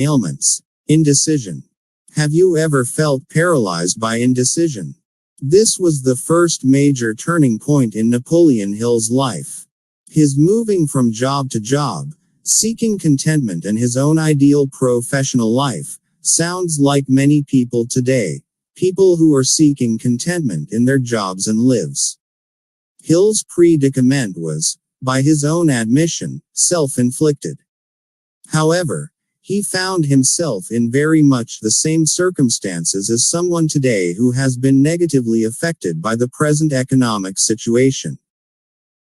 Ailments. Indecision. Have you ever felt paralyzed by indecision? This was the first major turning point in Napoleon Hill's life. His moving from job to job, seeking contentment in his own ideal professional life, sounds like many people today, people who are seeking contentment in their jobs and lives. Hill's predicament was, by his own admission, self-inflicted. However, he found himself in very much the same circumstances as someone today who has been negatively affected by the present economic situation.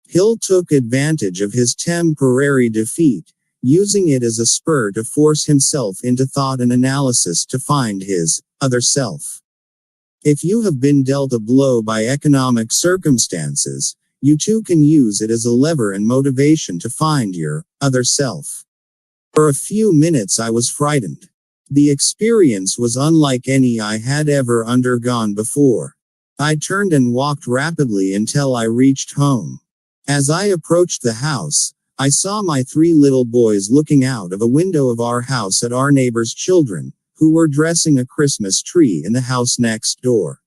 Hill took advantage of his temporary defeat, using it as a spur to force himself into thought and analysis to find his other self. If you have been dealt a blow by economic circumstances, you too can use it as a lever and motivation to find your other self. For a few minutes I was frightened. The experience was unlike any I had ever undergone before. I turned and walked rapidly until I reached home. As I approached the house, I saw my 3 little boys looking out of a window of our house at our neighbor's children, who were dressing a Christmas tree in the house next door.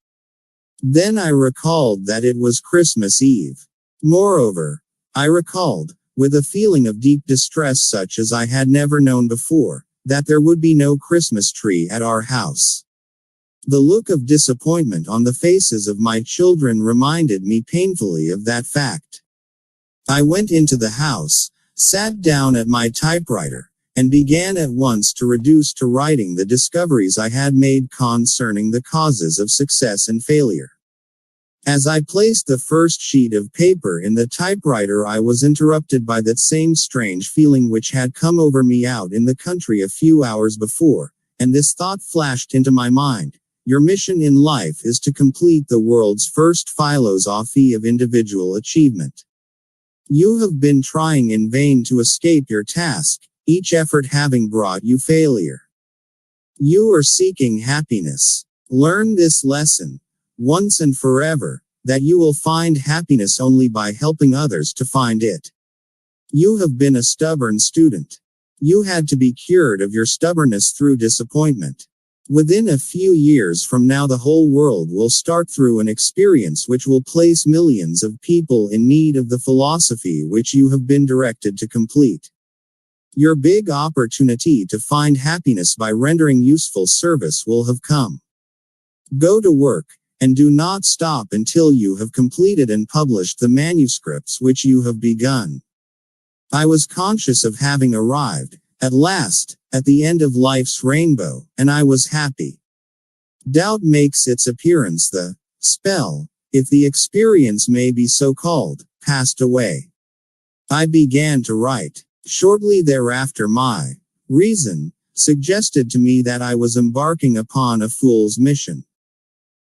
Then I recalled that it was Christmas Eve. Moreover, I recalled, with a feeling of deep distress such as I had never known before, that there would be no Christmas tree at our house. The look of disappointment on the faces of my children reminded me painfully of that fact. I went into the house, sat down at my typewriter, and began at once to reduce to writing the discoveries I had made concerning the causes of success and failure. As I placed the first sheet of paper in the typewriter, I was interrupted by that same strange feeling which had come over me out in the country a few hours before, and this thought flashed into my mind: your mission in life is to complete the world's first philosophy of individual achievement. You have been trying in vain to escape your task, each effort having brought you failure. You are seeking happiness. Learn this lesson, once and forever, that you will find happiness only by helping others to find it. You have been a stubborn student. You had to be cured of your stubbornness through disappointment. Within a few years from now, the whole world will start through an experience which will place millions of people in need of the philosophy which you have been directed to complete. Your big opportunity to find happiness by rendering useful service will have come. Go to work, and do not stop until you have completed and published the manuscripts which you have begun. I was conscious of having arrived, at last, at the end of life's rainbow, and I was happy. Doubt makes its appearance. The spell, if the experience may be so called, passed away. I began to write. Shortly thereafter my reason suggested to me that I was embarking upon a fool's mission.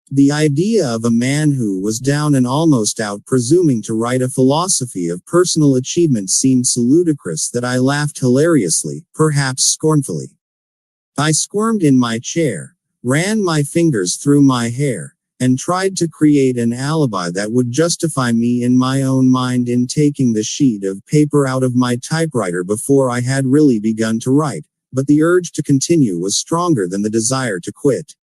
The idea of a man who was down and almost out presuming to write a philosophy of personal achievement seemed so ludicrous that I laughed hilariously, perhaps scornfully. I squirmed in my chair, ran my fingers through my hair, and tried to create an alibi that would justify me in my own mind in taking the sheet of paper out of my typewriter before I had really begun to write, but the urge to continue was stronger than the desire to quit.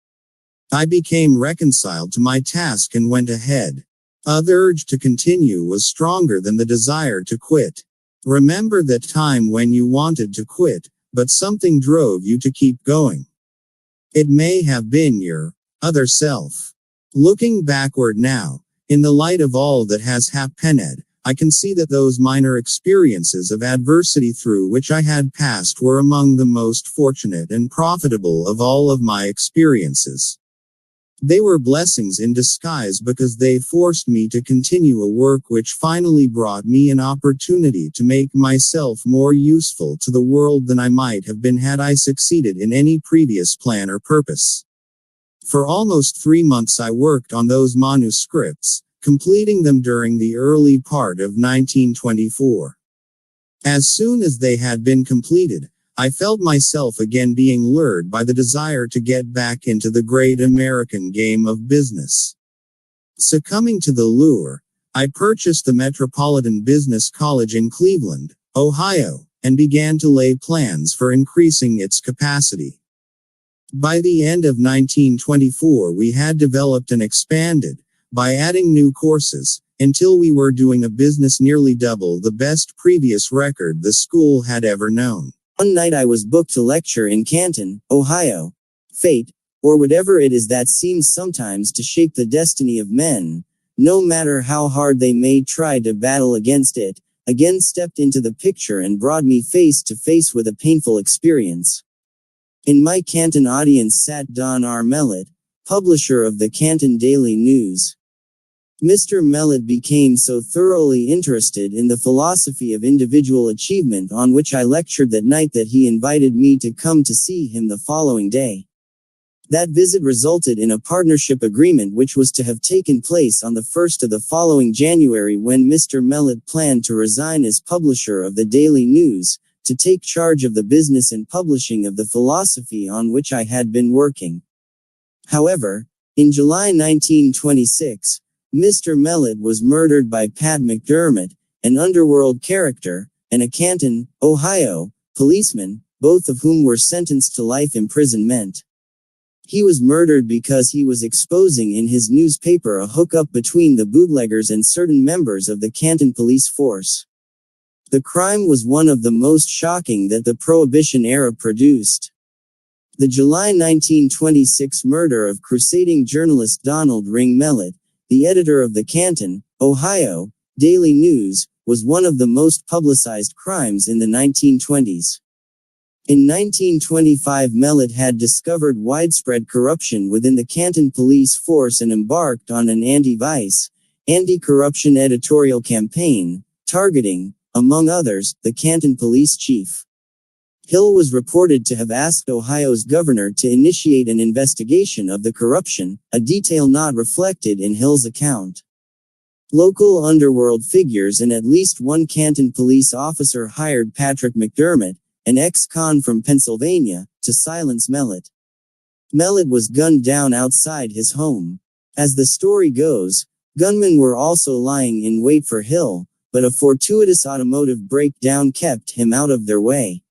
I became reconciled to my task and went ahead. The urge to continue was stronger than the desire to quit. Remember that time when you wanted to quit, but something drove you to keep going. It may have been your other self. Looking backward now, in the light of all that has happened, I can see that those minor experiences of adversity through which I had passed were among the most fortunate and profitable of all of my experiences. They were blessings in disguise because they forced me to continue a work which finally brought me an opportunity to make myself more useful to the world than I might have been had I succeeded in any previous plan or purpose. For almost 3 months I worked on those manuscripts, completing them during the early part of 1924. As soon as they had been completed, I felt myself again being lured by the desire to get back into the great American game of business. Succumbing to the lure, I purchased the Metropolitan Business College in Cleveland, Ohio, and began to lay plans for increasing its capacity. By the end of 1924 we had developed and expanded, by adding new courses, until we were doing a business nearly double the best previous record the school had ever known. One night I was booked to lecture in Canton, Ohio. Fate, or whatever it is that seems sometimes to shape the destiny of men, no matter how hard they may try to battle against it, again stepped into the picture and brought me face to face with a painful experience. In my Canton audience sat Don R. Mellett, publisher of the Canton Daily News. Mr. Mellett became so thoroughly interested in the philosophy of individual achievement on which I lectured that night that he invited me to come to see him the following day. That visit resulted in a partnership agreement which was to have taken place on the 1st of the following January, when Mr. Mellett planned to resign as publisher of the Daily News, to take charge of the business and publishing of the philosophy on which I had been working. However, in July 1926, Mr. Mellett was murdered by Pat McDermott, an underworld character, and a Canton, Ohio, policeman, both of whom were sentenced to life imprisonment. He was murdered because he was exposing in his newspaper a hookup between the bootleggers and certain members of the Canton police force. The crime was one of the most shocking that the Prohibition era produced. The July 1926 murder of crusading journalist Donald Ring Mellett, the editor of the Canton, Ohio, Daily News, was one of the most publicized crimes in the 1920s. In 1925 Mellett had discovered widespread corruption within the Canton police force and embarked on an anti-vice, anti-corruption editorial campaign, targeting, among others, the Canton police chief. Hill was reported to have asked Ohio's governor to initiate an investigation of the corruption, a detail not reflected in Hill's account. Local underworld figures and at least one Canton police officer hired Patrick McDermott, an ex-con from Pennsylvania, to silence Mellett. Mellett was gunned down outside his home. As the story goes, gunmen were also lying in wait for Hill, but a fortuitous automotive breakdown kept him out of their way.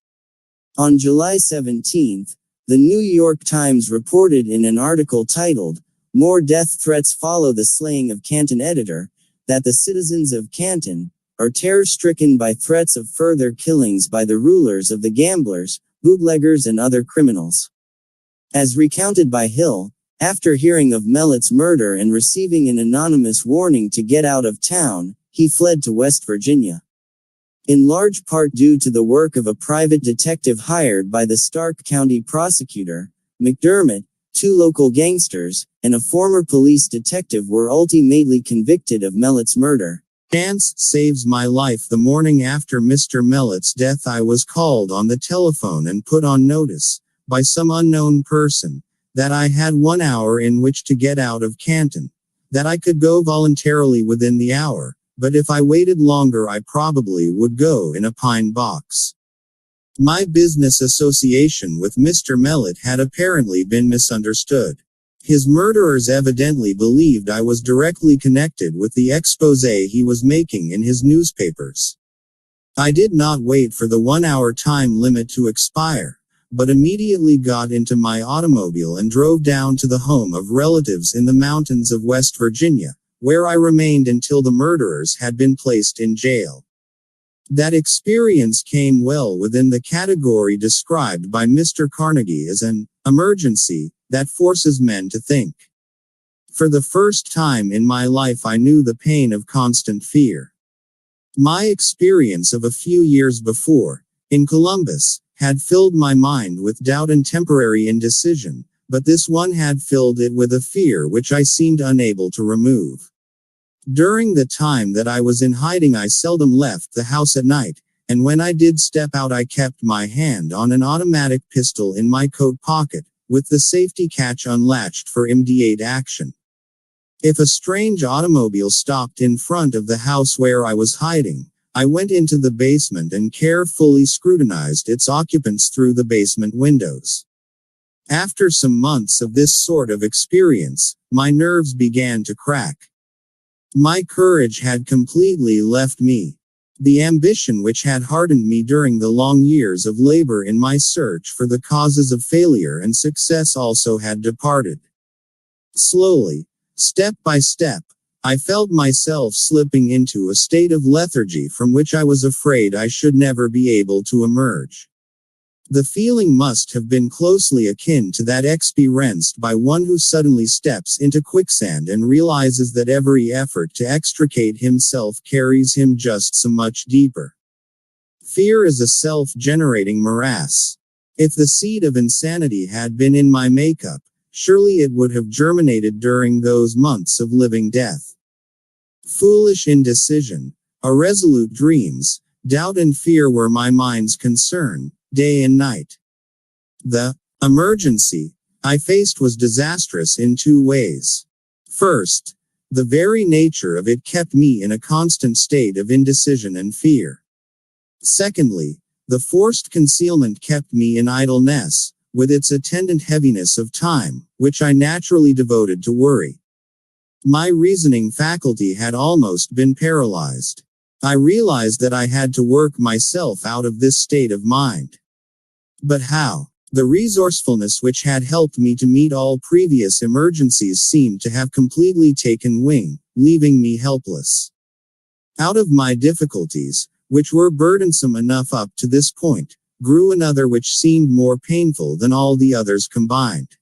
On July 17, the New York Times reported in an article titled, "More Death Threats Follow the Slaying of Canton Editor," that the citizens of Canton are terror-stricken by threats of further killings by the rulers of the gamblers, bootleggers and other criminals. As recounted by Hill, after hearing of Mellett's murder and receiving an anonymous warning to get out of town, he fled to West Virginia. In large part due to the work of a private detective hired by the Stark County prosecutor, McDermott, 2 local gangsters, and a former police detective were ultimately convicted of Mellett's murder. Chance saves my life. The morning after Mr. Mellett's death I was called on the telephone and put on notice, by some unknown person, that I had 1 hour in which to get out of Canton, that I could go voluntarily within the hour, but if I waited longer I probably would go in a pine box. My business association with Mr. Mellett had apparently been misunderstood. His murderers evidently believed I was directly connected with the exposé he was making in his newspapers. I did not wait for the 1-hour time limit to expire, but immediately got into my automobile and drove down to the home of relatives in the mountains of West Virginia, where I remained until the murderers had been placed in jail. That experience came well within the category described by Mr. Carnegie as an emergency that forces men to think. For the first time in my life I knew the pain of constant fear. My experience of a few years before, in Columbus, had filled my mind with doubt and temporary indecision, but this one had filled it with a fear which I seemed unable to remove. During the time that I was in hiding I seldom left the house at night, and when I did step out I kept my hand on an automatic pistol in my coat pocket, with the safety catch unlatched for immediate action. If a strange automobile stopped in front of the house where I was hiding, I went into the basement and carefully scrutinized its occupants through the basement windows. After some months of this sort of experience, my nerves began to crack. My courage had completely left me. The ambition which had hardened me during the long years of labor in my search for the causes of failure and success also had departed. Slowly, step by step, I felt myself slipping into a state of lethargy from which I was afraid I should never be able to emerge. The feeling must have been closely akin to that experienced by one who suddenly steps into quicksand and realizes that every effort to extricate himself carries him just so much deeper. Fear is a self-generating morass. If the seed of insanity had been in my makeup, surely it would have germinated during those months of living death. Foolish indecision, irresolute dreams, doubt and fear were my mind's concern, day and night. The emergency I faced was disastrous in two ways. First, the very nature of it kept me in a constant state of indecision and fear. Secondly, the forced concealment kept me in idleness, with its attendant heaviness of time, which I naturally devoted to worry. My reasoning faculty had almost been paralyzed. I realized that I had to work myself out of this state of mind. But how? The resourcefulness which had helped me to meet all previous emergencies seemed to have completely taken wing, leaving me helpless. Out of my difficulties, which were burdensome enough up to this point, grew another which seemed more painful than all the others combined.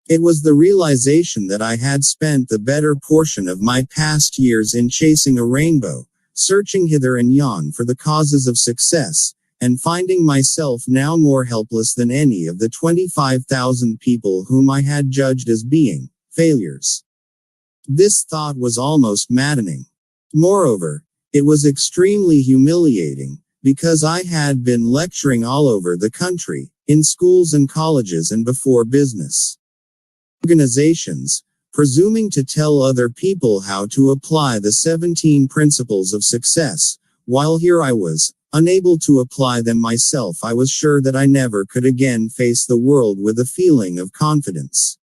It was the realization that I had spent the better portion of my past years in chasing a rainbow, searching hither and yon for the causes of success, and finding myself now more helpless than any of the 25,000 people whom I had judged as being failures. This thought was almost maddening. Moreover, it was extremely humiliating, because I had been lecturing all over the country, in schools and colleges and before business organizations, presuming to tell other people how to apply the 17 principles of success, while here I was, unable to apply them myself. I was sure that I never could again face the world with a feeling of confidence.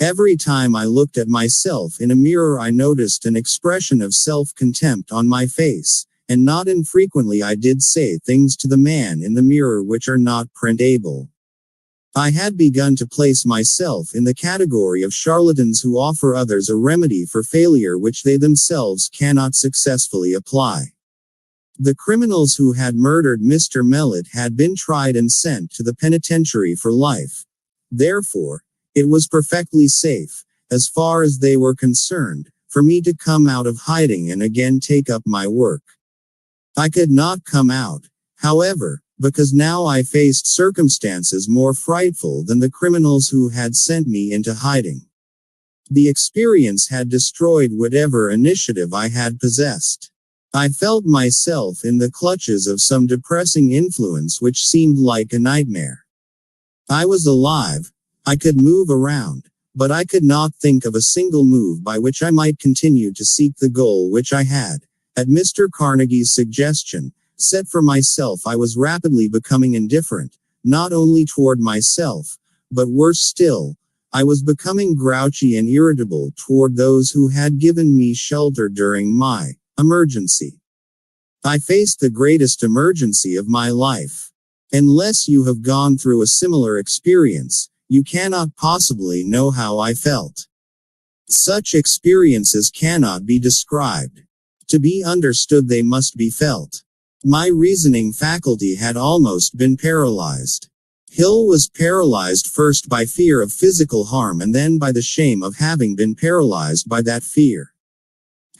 Every time I looked at myself in a mirror I noticed an expression of self-contempt on my face, and not infrequently I did say things to the man in the mirror which are not printable. I had begun to place myself in the category of charlatans who offer others a remedy for failure which they themselves cannot successfully apply. The criminals who had murdered Mr. Mellett had been tried and sent to the penitentiary for life. Therefore, it was perfectly safe, as far as they were concerned, for me to come out of hiding and again take up my work. I could not come out, however, because now I faced circumstances more frightful than the criminals who had sent me into hiding. The experience had destroyed whatever initiative I had possessed. I felt myself in the clutches of some depressing influence which seemed like a nightmare. I was alive, I could move around, but I could not think of a single move by which I might continue to seek the goal which I had, at Mr. Carnegie's suggestion, set for myself. I was rapidly becoming indifferent, not only toward myself, but worse still, I was becoming grouchy and irritable toward those who had given me shelter during my emergency. I faced the greatest emergency of my life. Unless you have gone through a similar experience, you cannot possibly know how I felt. Such experiences cannot be described. To be understood, they must be felt. My reasoning faculty had almost been paralyzed. Hill was paralyzed first by fear of physical harm and then by the shame of having been paralyzed by that fear.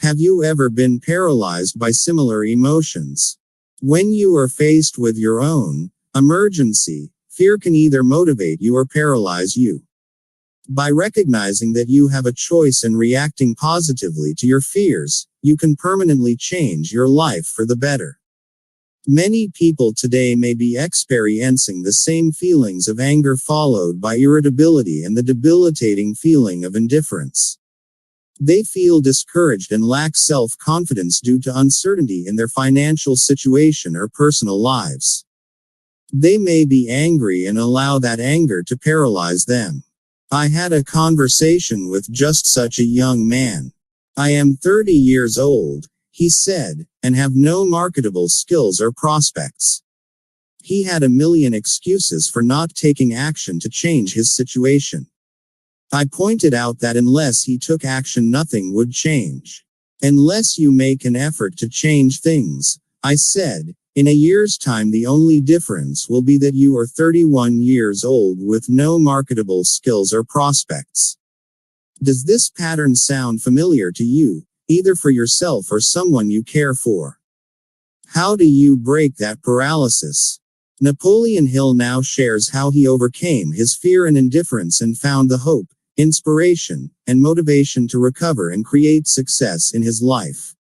Have you ever been paralyzed by similar emotions? When you are faced with your own emergency, fear can either motivate you or paralyze you. By recognizing that you have a choice and reacting positively to your fears, you can permanently change your life for the better. Many people today may be experiencing the same feelings of anger followed by irritability and the debilitating feeling of indifference. They feel discouraged and lack self-confidence due to uncertainty in their financial situation or personal lives. They may be angry and allow that anger to paralyze them. I had a conversation with just such a young man. I am 30 years old, he said, and have no marketable skills or prospects. He had a million excuses for not taking action to change his situation. I pointed out that unless he took action, nothing would change. Unless you make an effort to change things, I said, in a year's time the only difference will be that you are 31 years old with no marketable skills or prospects. Does this pattern sound familiar to you, either for yourself or someone you care for? How do you break that paralysis? Napoleon Hill now shares how he overcame his fear and indifference and found the hope, inspiration, and motivation to recover and create success in his life.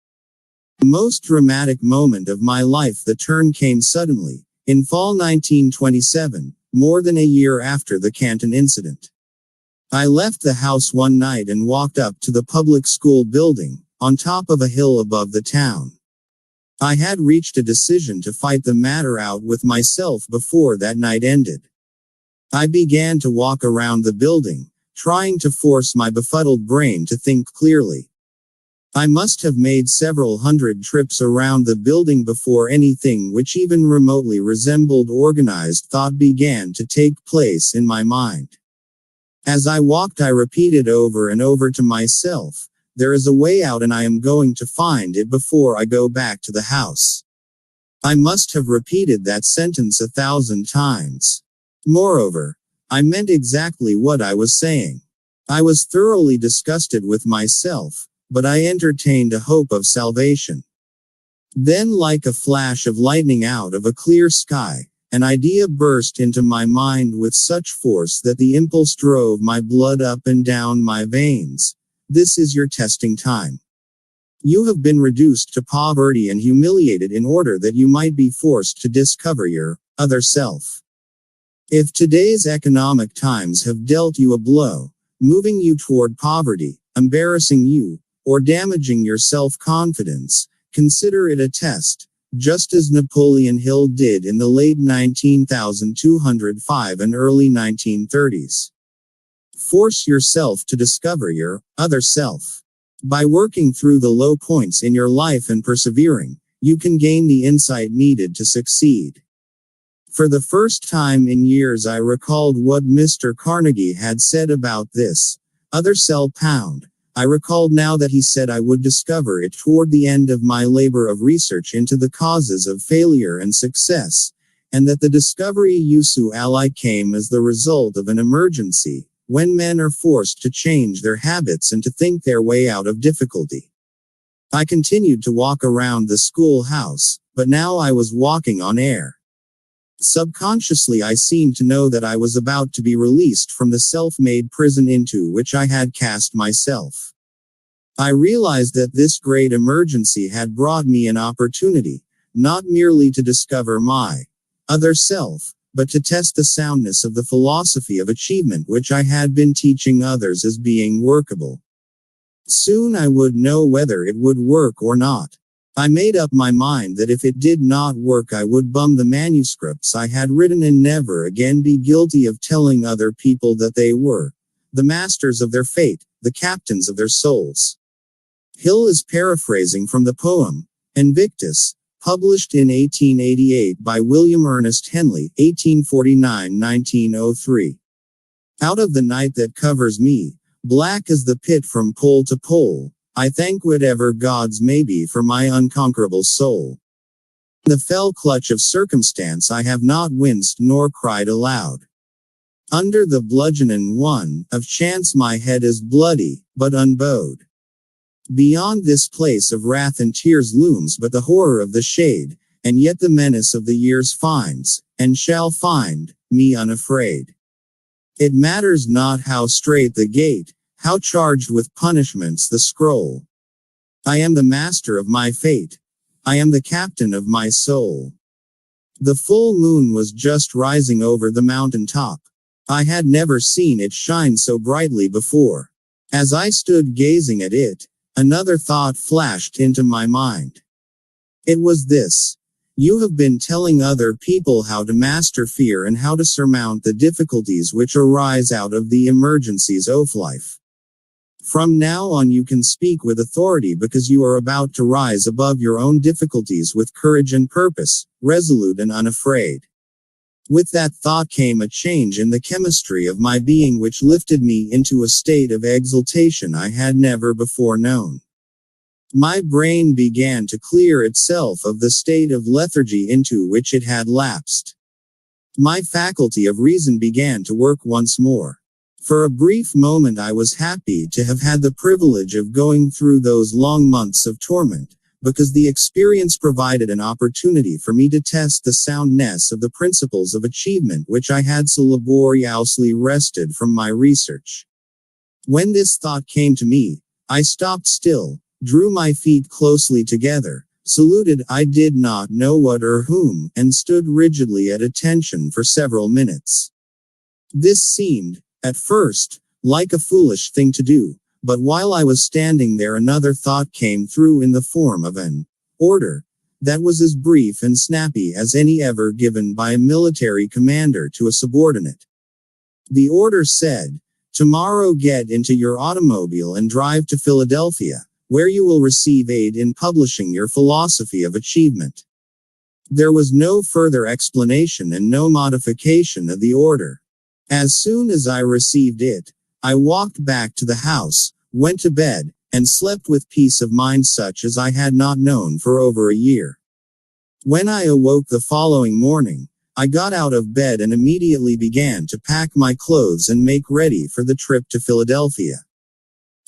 The most dramatic moment of my life, the turn came suddenly, in fall 1927, more than a year after the Canton incident. I left the house one night and walked up to the public school building, on top of a hill above the town. I had reached a decision to fight the matter out with myself before that night ended. I began to walk around the building, trying to force my befuddled brain to think clearly. I must have made several hundred trips around the building before anything which even remotely resembled organized thought began to take place in my mind. As I walked, I repeated over and over to myself, "There is a way out and I am going to find it before I go back to the house." I must have repeated that sentence 1,000 times. Moreover, I meant exactly what I was saying. I was thoroughly disgusted with myself, but I entertained a hope of salvation. Then, like a flash of lightning out of a clear sky, an idea burst into my mind with such force that the impulse drove my blood up and down my veins. This is your testing time. You have been reduced to poverty and humiliated in order that you might be forced to discover your other self. If today's economic times have dealt you a blow, moving you toward poverty, embarrassing you, or damaging your self-confidence, consider it a test, just as Napoleon Hill did in the late 1905 and early 1930s. Force yourself to discover your other self. By working through the low points in your life and persevering, you can gain the insight needed to succeed. For the first time in years, I recalled what Mr. Carnegie had said about this other self pound. I recalled now that he said I would discover it toward the end of my labor of research into the causes of failure and success, and that the discovery issue ally came as the result of an emergency, when men are forced to change their habits and to think their way out of difficulty. I continued to walk around the schoolhouse, but now I was walking on air. Subconsciously, I seemed to know that I was about to be released from the self-made prison into which I had cast myself. I realized that this great emergency had brought me an opportunity, not merely to discover my other self, but to test the soundness of the philosophy of achievement which I had been teaching others as being workable. Soon I would know whether it would work or not. I made up my mind that if it did not work, I would bum the manuscripts I had written and never again be guilty of telling other people that they were the masters of their fate, the captains of their souls. Hill is paraphrasing from the poem Invictus, published in 1888 by William Ernest Henley, 1849–1903. Out of the night that covers me, black as the pit from pole to pole, I thank whatever gods may be for my unconquerable soul. In the fell clutch of circumstance I have not winced nor cried aloud. Under the bludgeoning one of chance my head is bloody, but unbowed. Beyond this place of wrath and tears looms but the horror of the shade, and yet the menace of the years finds, and shall find, me unafraid. It matters not how strait the gate, how charged with punishments the scroll. I am the master of my fate. I am the captain of my soul. The full moon was just rising over the mountain top. I had never seen it shine so brightly before. As I stood gazing at it, another thought flashed into my mind. It was this: you have been telling other people how to master fear and how to surmount the difficulties which arise out of the emergencies of life. From now on you can speak with authority because you are about to rise above your own difficulties with courage and purpose, resolute and unafraid. With that thought came a change in the chemistry of my being which lifted me into a state of exaltation I had never before known. My brain began to clear itself of the state of lethargy into which it had lapsed. My faculty of reason began to work once more. For a brief moment I was happy to have had the privilege of going through those long months of torment, because the experience provided an opportunity for me to test the soundness of the principles of achievement which I had so laboriously wrested from my research. When this thought came to me, I stopped still, drew my feet closely together, saluted I did not know what or whom, and stood rigidly at attention for several minutes. This seemed, at first, like a foolish thing to do, but while I was standing there another thought came through in the form of an order that was as brief and snappy as any ever given by a military commander to a subordinate. The order said, "Tomorrow get into your automobile and drive to Philadelphia, where you will receive aid in publishing your philosophy of achievement." There was no further explanation and no modification of the order. As soon as I received it, I walked back to the house, went to bed, and slept with peace of mind such as I had not known for over a year. When I awoke the following morning, I got out of bed and immediately began to pack my clothes and make ready for the trip to Philadelphia.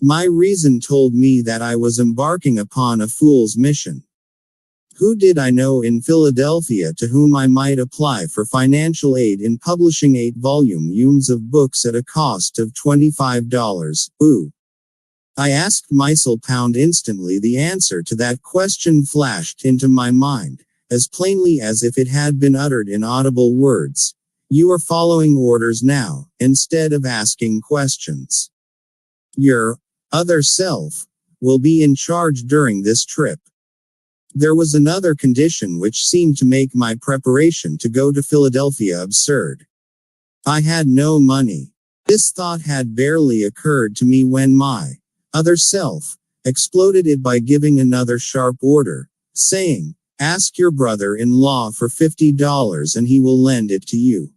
My reason told me that I was embarking upon a fool's mission. Who did I know in Philadelphia to whom I might apply for financial aid in publishing 8 volumes of books at a cost of $25? Ooh. I asked myself. Instantly the answer to that question flashed into my mind, as plainly as if it had been uttered in audible words. You are following orders now, instead of asking questions. Your other self will be in charge during this trip. There was another condition which seemed to make my preparation to go to Philadelphia absurd. I had no money. This thought had barely occurred to me when my other self exploded it by giving another sharp order, saying, "Ask your brother-in-law for $50 and he will lend it to you."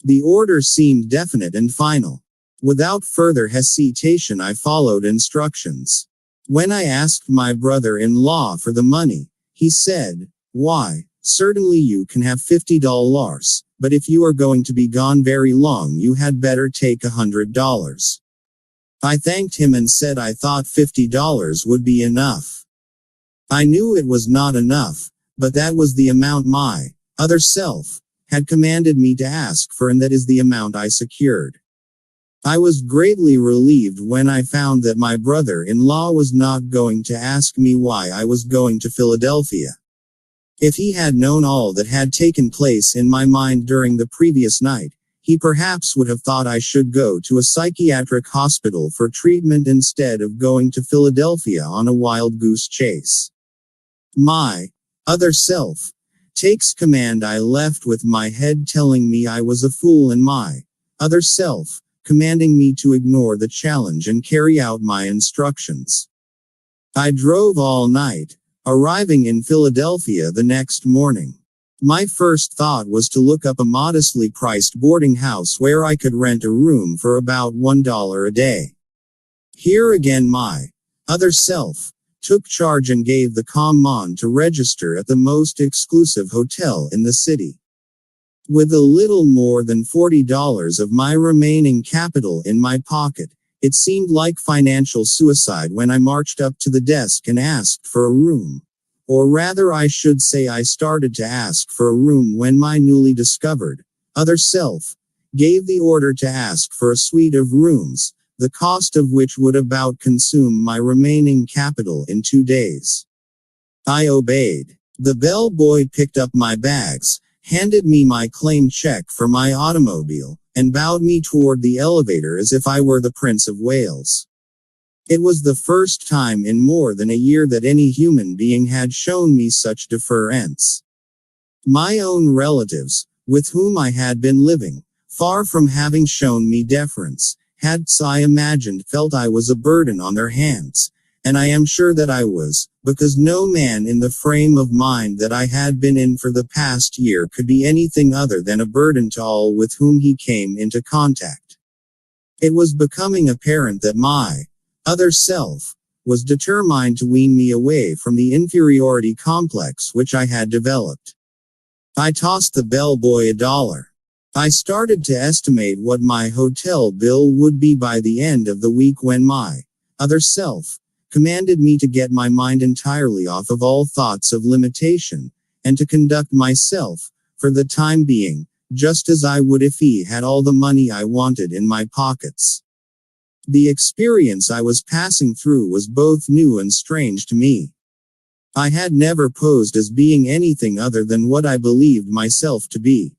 The order seemed definite and final. Without further hesitation I followed instructions. When I asked my brother-in-law for the money, he said, "Why, certainly you can have $50, but if you are going to be gone very long you had better take $100. I thanked him and said I thought $50 would be enough. I knew it was not enough, but that was the amount my other self had commanded me to ask for, and that is the amount I secured. I was greatly relieved when I found that my brother-in-law was not going to ask me why I was going to Philadelphia. If he had known all that had taken place in my mind during the previous night, he perhaps would have thought I should go to a psychiatric hospital for treatment instead of going to Philadelphia on a wild goose chase. My other self takes command. I left with my head telling me I was a fool and my other self commanding me to ignore the challenge and carry out my instructions. I drove all night, arriving in Philadelphia the next morning. My first thought was to look up a modestly priced boarding house where I could rent a room for about $1 a day. Here again my other self took charge and gave the command to register at the most exclusive hotel in the city. With a little more than $40 of my remaining capital in my pocket, it seemed like financial suicide when I marched up to the desk and asked for a room. Or rather I should say I started to ask for a room when my newly discovered other self gave the order to ask for a suite of rooms, the cost of which would about consume my remaining capital in 2 days. I obeyed. The bellboy picked up my bags, handed me my claim check for my automobile, and bowed me toward the elevator as if I were the Prince of Wales. It was the first time in more than a year that any human being had shown me such deference. My own relatives, with whom I had been living, far from having shown me deference, had I imagined felt I was a burden on their hands, and I am sure that I was, because no man in the frame of mind that I had been in for the past year could be anything other than a burden to all with whom he came into contact. It was becoming apparent that my other self was determined to wean me away from the inferiority complex which I had developed. I tossed the bellboy $1. I started to estimate what my hotel bill would be by the end of the week when my other self commanded me to get my mind entirely off of all thoughts of limitation, and to conduct myself, for the time being, just as I would if he had all the money I wanted in my pockets. The experience I was passing through was both new and strange to me. I had never posed as being anything other than what I believed myself to be.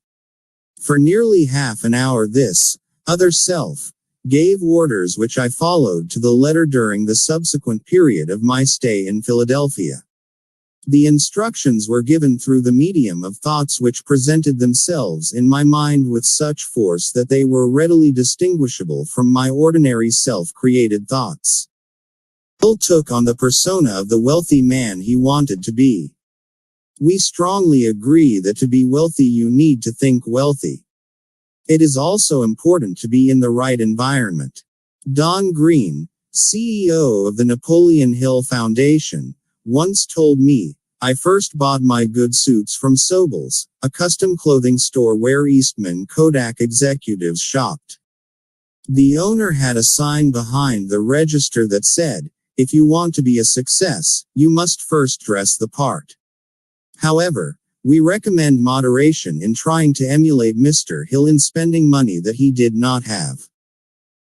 For nearly half an hour this other self gave orders which I followed to the letter during the subsequent period of my stay in Philadelphia. The instructions were given through the medium of thoughts which presented themselves in my mind with such force that they were readily distinguishable from my ordinary self-created thoughts. Hill took on the persona of the wealthy man he wanted to be. We strongly agree that to be wealthy you need to think wealthy. It is also important to be in the right environment. Don Green, CEO of the Napoleon Hill Foundation, once told me, "I first bought my good suits from Sobel's, a custom clothing store where Eastman Kodak executives shopped. The owner had a sign behind the register that said, 'If you want to be a success, you must first dress the part.' However, we recommend moderation in trying to emulate Mr. Hill in spending money that he did not have.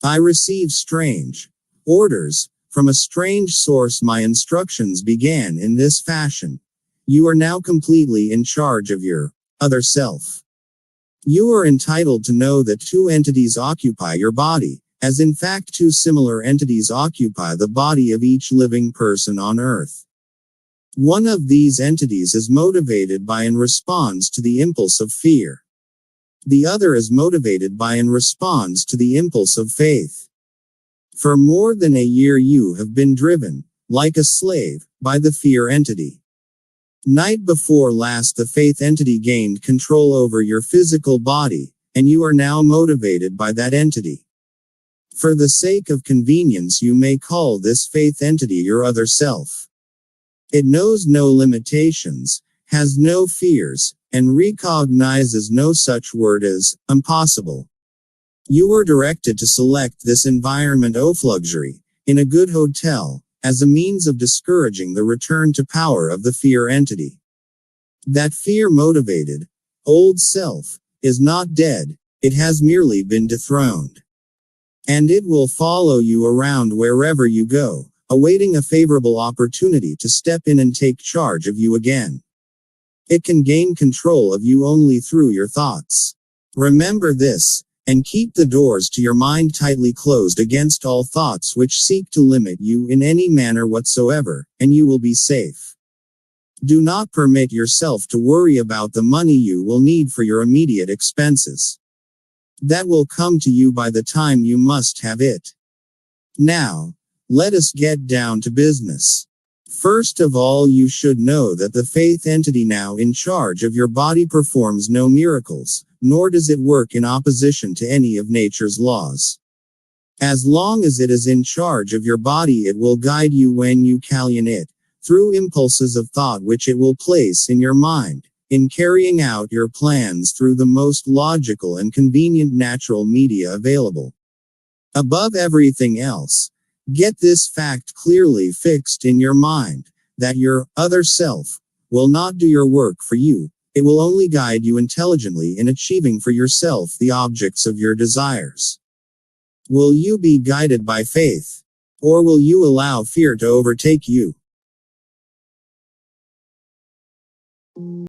I received strange orders from a strange source. My instructions began in this fashion. You are now completely in charge of your other self. You are entitled to know that two entities occupy your body, as in fact two similar entities occupy the body of each living person on Earth. One of these entities is motivated by and responds to the impulse of fear. The other is motivated by and responds to the impulse of faith. For more than a year you have been driven, like a slave, by the fear entity. Night before last the faith entity gained control over your physical body, and you are now motivated by that entity. For the sake of convenience you may call this faith entity your other self. It knows no limitations, has no fears, and recognizes no such word as impossible. You were directed to select this environment of luxury, in a good hotel, as a means of discouraging the return to power of the fear entity. That fear-motivated, old self, is not dead, it has merely been dethroned. And it will follow you around wherever you go, awaiting a favorable opportunity to step in and take charge of you again. It can gain control of you only through your thoughts. Remember this, and keep the doors to your mind tightly closed against all thoughts which seek to limit you in any manner whatsoever, and you will be safe. Do not permit yourself to worry about the money you will need for your immediate expenses. That will come to you by the time you must have it. Now, let us get down to business. First of all, you should know that the faith entity now in charge of your body performs no miracles, nor does it work in opposition to any of nature's laws. As long as it is in charge of your body, it will guide you when you calculate it, through impulses of thought which it will place in your mind, in carrying out your plans through the most logical and convenient natural media available. Above everything else, get this fact clearly fixed in your mind, that your other self will not do your work for you, it will only guide you intelligently in achieving for yourself the objects of your desires. Will you be guided by faith? Or will you allow fear to overtake you?